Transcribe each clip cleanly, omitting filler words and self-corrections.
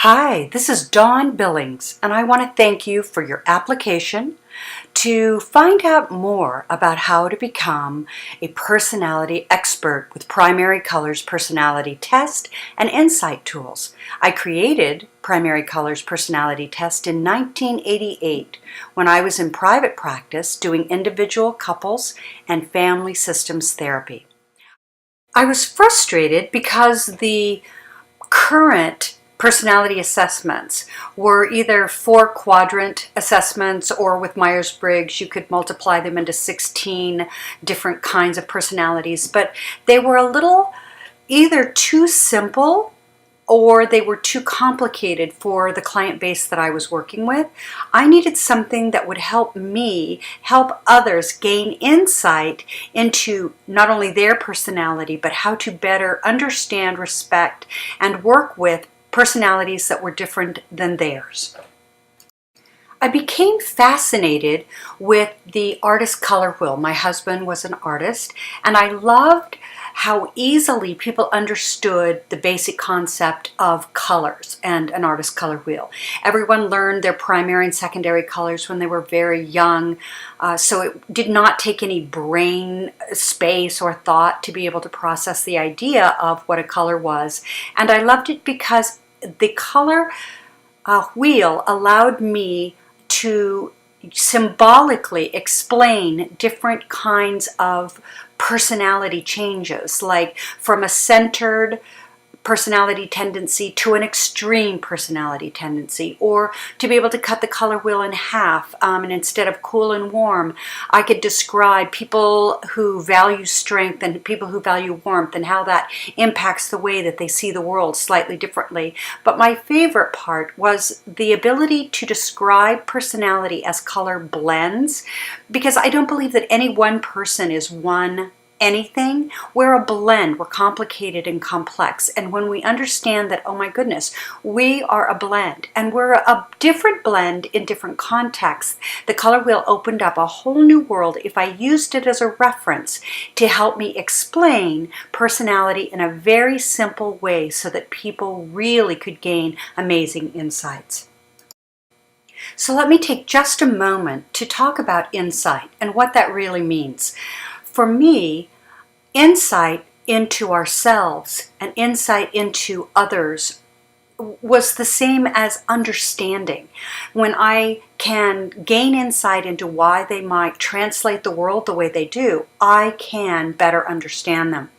Hi, this is Dawn Billings, and I want to thank you for your application to find out more about how to become a personality expert with Primary Colors Personality Test and Insight Tools. I created Primary Colors Personality Test in 1988 when I was in private practice doing individual, couples, and family systems therapy. I was frustrated because the current personality assessments were either 4-quadrant assessments, or with Myers-Briggs you could multiply them into 16 different kinds of personalities, but they were a little either too simple or they were too complicated for the client base that I was working with. I needed something that would help me help others gain insight into not only their personality, but how to better understand, respect, and work with personalities that were different than theirs. I became fascinated with the artist color wheel. My husband was an artist, and I loved how easily people understood the basic concept of colors and an artist color wheel. Everyone learned their primary and secondary colors when they were very young, so it did not take any brain space or thought to be able to process the idea of what a color was. And I loved it because the color wheel allowed me to symbolically explain different kinds of personality changes, like from a centered personality tendency to an extreme personality tendency, or to be able to cut the color wheel in half, and instead of cool and warm, I could describe people who value strength and people who value warmth and how that impacts the way that they see the world slightly differently. But my favorite part was the ability to describe personality as color blends, because I don't believe that any one person is one anything. We're a blend. We're complicated and complex. And when we understand that, oh my goodness, we are a blend and we're a different blend in different contexts, the color wheel opened up a whole new world if I used it as a reference to help me explain personality in a very simple way so that people really could gain amazing insights. So let me take just a moment to talk about insight and what that really means. For me, insight into ourselves and insight into others was the same as understanding. When I can gain insight into why they might translate the world the way they do, I can better understand them.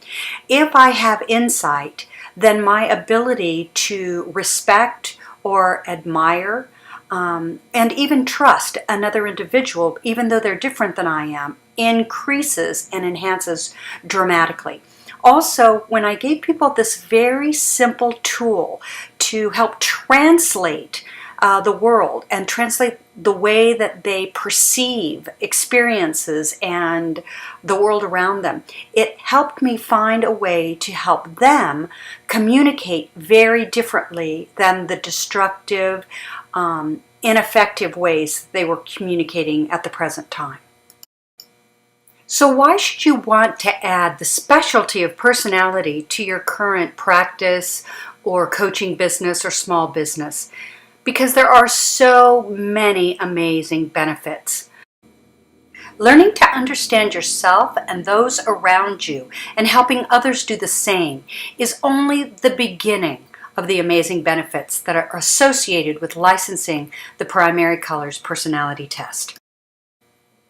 If I have insight, then my ability to respect or admire and even trust another individual, even though they're different than I am, increases and enhances dramatically. Also, when I gave people this very simple tool to help translate the world and translate the way that they perceive experiences and the world around them, it helped me find a way to help them communicate very differently than the destructive, ineffective ways they were communicating at the present time. So why should you want to add the specialty of personality to your current practice or coaching business or small business? Because there are so many amazing benefits. Learning to understand yourself and those around you and helping others do the same is only the beginning of the amazing benefits that are associated with licensing the Primary Colors Personality Test.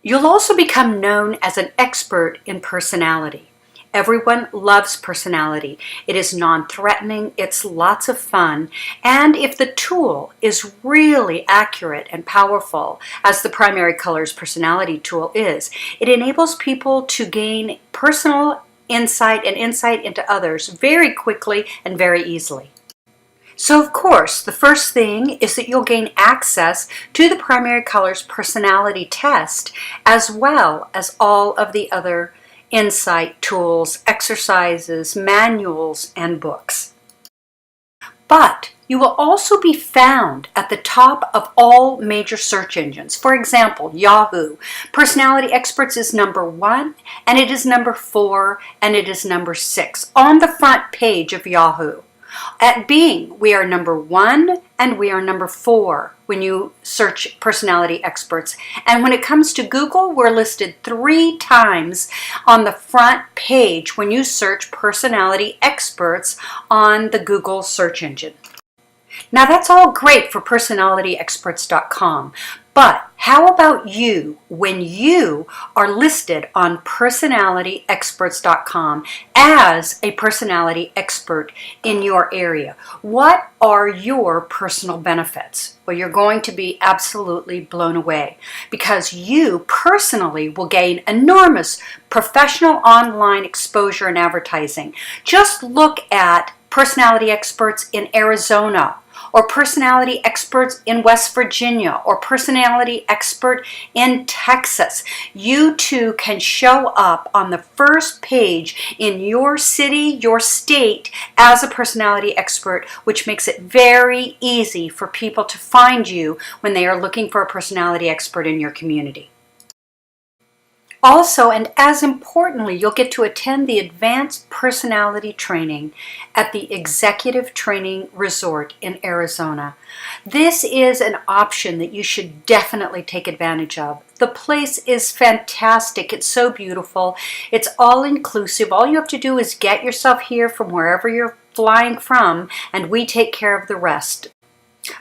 You'll also become known as an expert in personality. Everyone loves personality. It is non-threatening, it's lots of fun, and if the tool is really accurate and powerful, as the Primary Colors Personality tool is, it enables people to gain personal insight and insight into others very quickly and very easily. So of course, the first thing is that you'll gain access to the Primary Colors Personality Test, as well as all of the other insight tools, exercises, manuals, and books. But you will also be found at the top of all major search engines. For example, Yahoo. Personality Experts is #1, and it is #4, and it is #6 on the front page of Yahoo. At Bing, we are #1 and we are #4 when you search personality experts. And when it comes to Google, we're listed 3 times on the front page when you search personality experts on the Google search engine. Now that's all great for personalityexperts.com, but how about you when you are listed on personalityexperts.com as a personality expert in your area? What are your personal benefits? Well, you're going to be absolutely blown away because you personally will gain enormous professional online exposure and advertising. Just look at personality experts in Arizona, or personality experts in West Virginia, or personality expert in Texas. You too can show up on the first page in your city, your state, as a personality expert, which makes it very easy for people to find you when they are looking for a personality expert in your community. Also, and as importantly, you'll get to attend the advanced personality training at the Executive Training Resort in Arizona. This is an option that you should definitely take advantage of. The place is fantastic. It's so beautiful. It's all inclusive. All you have to do is get yourself here from wherever you're flying from, and we take care of the rest.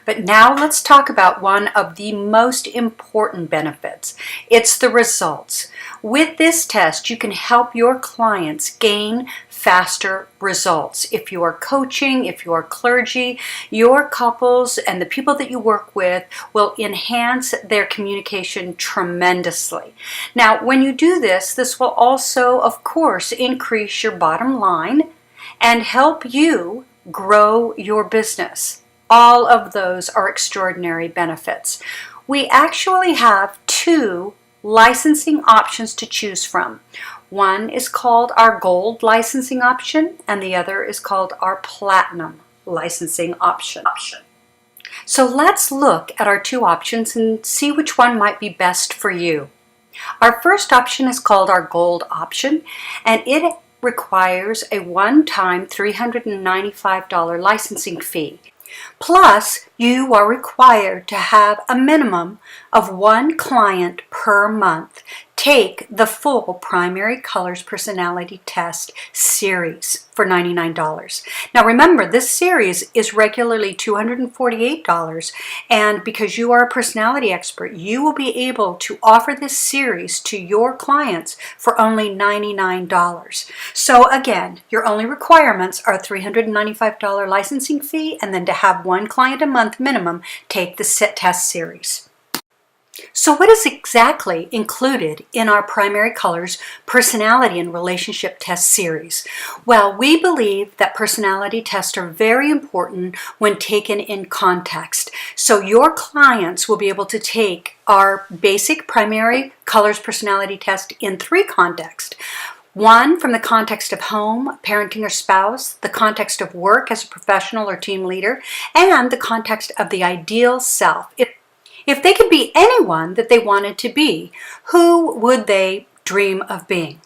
But now let's talk about one of the most important benefits. It's the results. With this test, you can help your clients gain faster results. If you are coaching, if you are clergy, your couples and the people that you work with will enhance their communication tremendously. Now, when you do this, this will also, of course, increase your bottom line and help you grow your business. All of those are extraordinary benefits. We actually have 2 licensing options to choose from. One is called our Gold licensing option, and the other is called our Platinum licensing option. So let's look at our 2 options and see which one might be best for you. Our first option is called our Gold option, and it requires a one-time $395 licensing fee. Plus, you are required to have a minimum of 1 client per month take the full Primary Colors Personality Test series for $99. Now remember, this series is regularly $248, and because you are a personality expert, you will be able to offer this series to your clients for only $99. So again, your only requirements are a $395 licensing fee and then to have 1 client a month minimum take the test series. So what is exactly included in our Primary Colors Personality and Relationship Test series? Well, we believe that personality tests are very important when taken in context. So your clients will be able to take our basic Primary Colors Personality Test in 3 contexts. 1, from the context of home, parenting or spouse, the context of work as a professional or team leader, and the context of the ideal self. If they could be anyone that they wanted to be, who would they dream of being?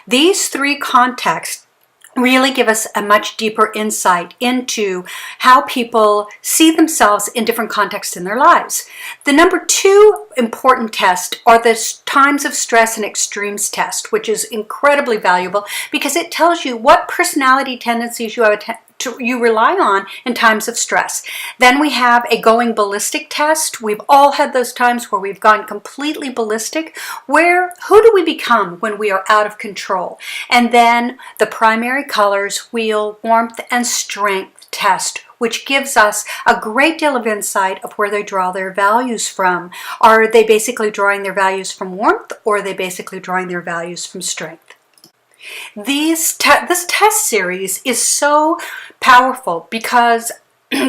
These 3 contexts really give us a much deeper insight into how people see themselves in different contexts in their lives. The number 2 important test are the times of stress and extremes test, which is incredibly valuable because it tells you what personality tendencies you rely on in times of stress. Then we have a going ballistic test. We've all had those times where we've gone completely ballistic. Who do we become when we are out of control? And then the Primary Colors Wheel Warmth and Strength test, which gives us a great deal of insight of where they draw their values from. Are they basically drawing their values from warmth, or are they basically drawing their values from strength? This test series is so powerful because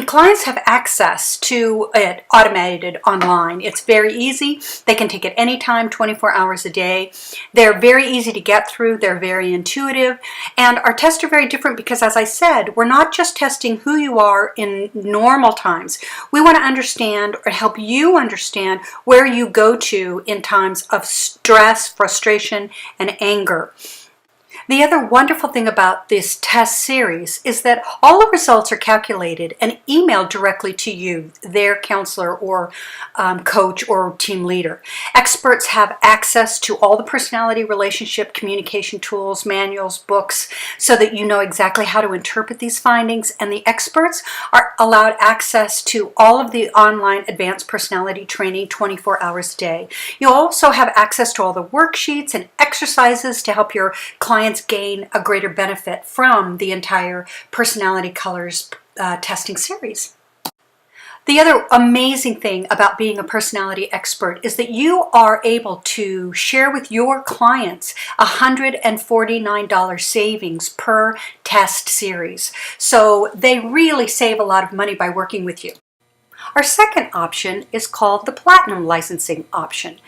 clients have access to it automated online. It's very easy. They can take it anytime, 24 hours a day. They're very easy to get through. They're very intuitive. And our tests are very different because, as I said, we're not just testing who you are in normal times. We want to understand or help you understand where you go to in times of stress, frustration, and anger. The other wonderful thing about this test series is that all the results are calculated and emailed directly to you, their counselor or coach or team leader. Experts have access to all the personality, relationship, communication tools, manuals, books, so that you know exactly how to interpret these findings, and the experts are allowed access to all of the online advanced personality training 24 hours a day. You'll also have access to all the worksheets and exercises to help your clients gain a greater benefit from the entire Personality Colors testing series. The other amazing thing about being a personality expert is that you are able to share with your clients $149 savings per test series. So they really save a lot of money by working with you. Our second option is called the Platinum licensing option.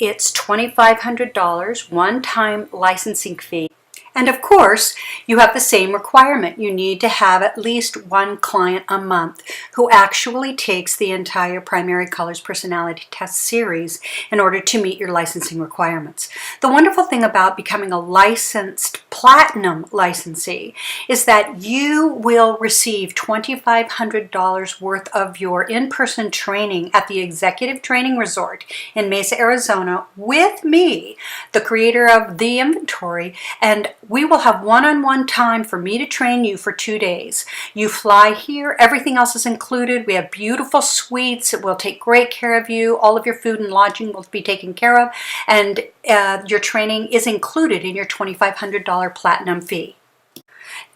It's $2,500 one-time licensing fee. And of course, you have the same requirement. You need to have at least one client a month who actually takes the entire Primary Colors Personality Test series in order to meet your licensing requirements. The wonderful thing about becoming a licensed Platinum licensee is that you will receive $2,500 worth of your in-person training at the Executive Training Resort in Mesa, Arizona with me, the creator of the inventory, and we will have one-on-one time for me to train you for 2 days. You fly here, everything else is included. We have beautiful suites. We'll take great care of you. All of your food and lodging will be taken care of, and your training is included in your $2,500 Platinum fee.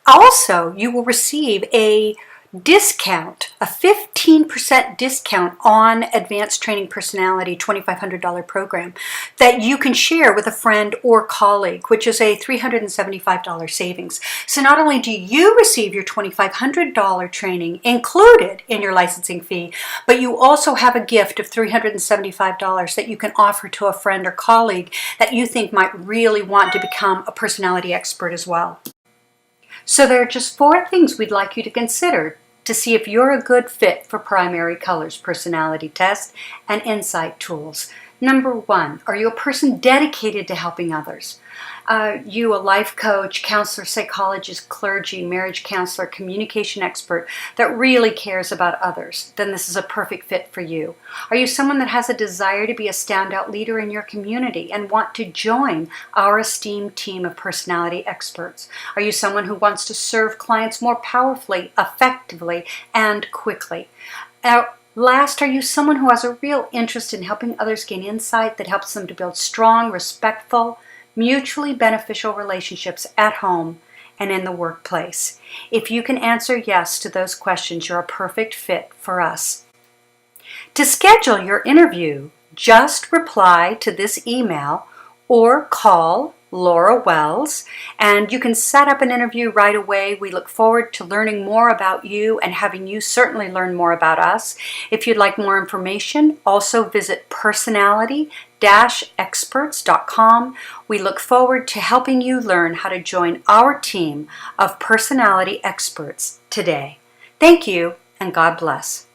Also, you will receive a discount, a 15% discount on Advanced Training Personality $2,500 program that you can share with a friend or colleague, which is a $375 savings. So not only do you receive your $2,500 training included in your licensing fee, but you also have a gift of $375 that you can offer to a friend or colleague that you think might really want to become a personality expert as well. So there are just 4 things we'd like you to consider to see if you're a good fit for Primary Colors Personality Test and Insight tools. Number 1, are you a person dedicated to helping others? You, a life coach, counselor, psychologist, clergy, marriage counselor, communication expert that really cares about others, then this is a perfect fit for you. Are you someone that has a desire to be a standout leader in your community and want to join our esteemed team of personality experts? Are you someone who wants to serve clients more powerfully, effectively, and quickly? Last, are you someone who has a real interest in helping others gain insight that helps them to build strong, respectful, mutually beneficial relationships at home and in the workplace? If you can answer yes to those questions, you're a perfect fit for us. To schedule your interview, just reply to this email or call Laura Wells, and you can set up an interview right away. We look forward to learning more about you and having you certainly learn more about us. If you'd like more information, also visit personality-experts.com. We look forward to helping you learn how to join our team of personality experts today. Thank you, and God bless.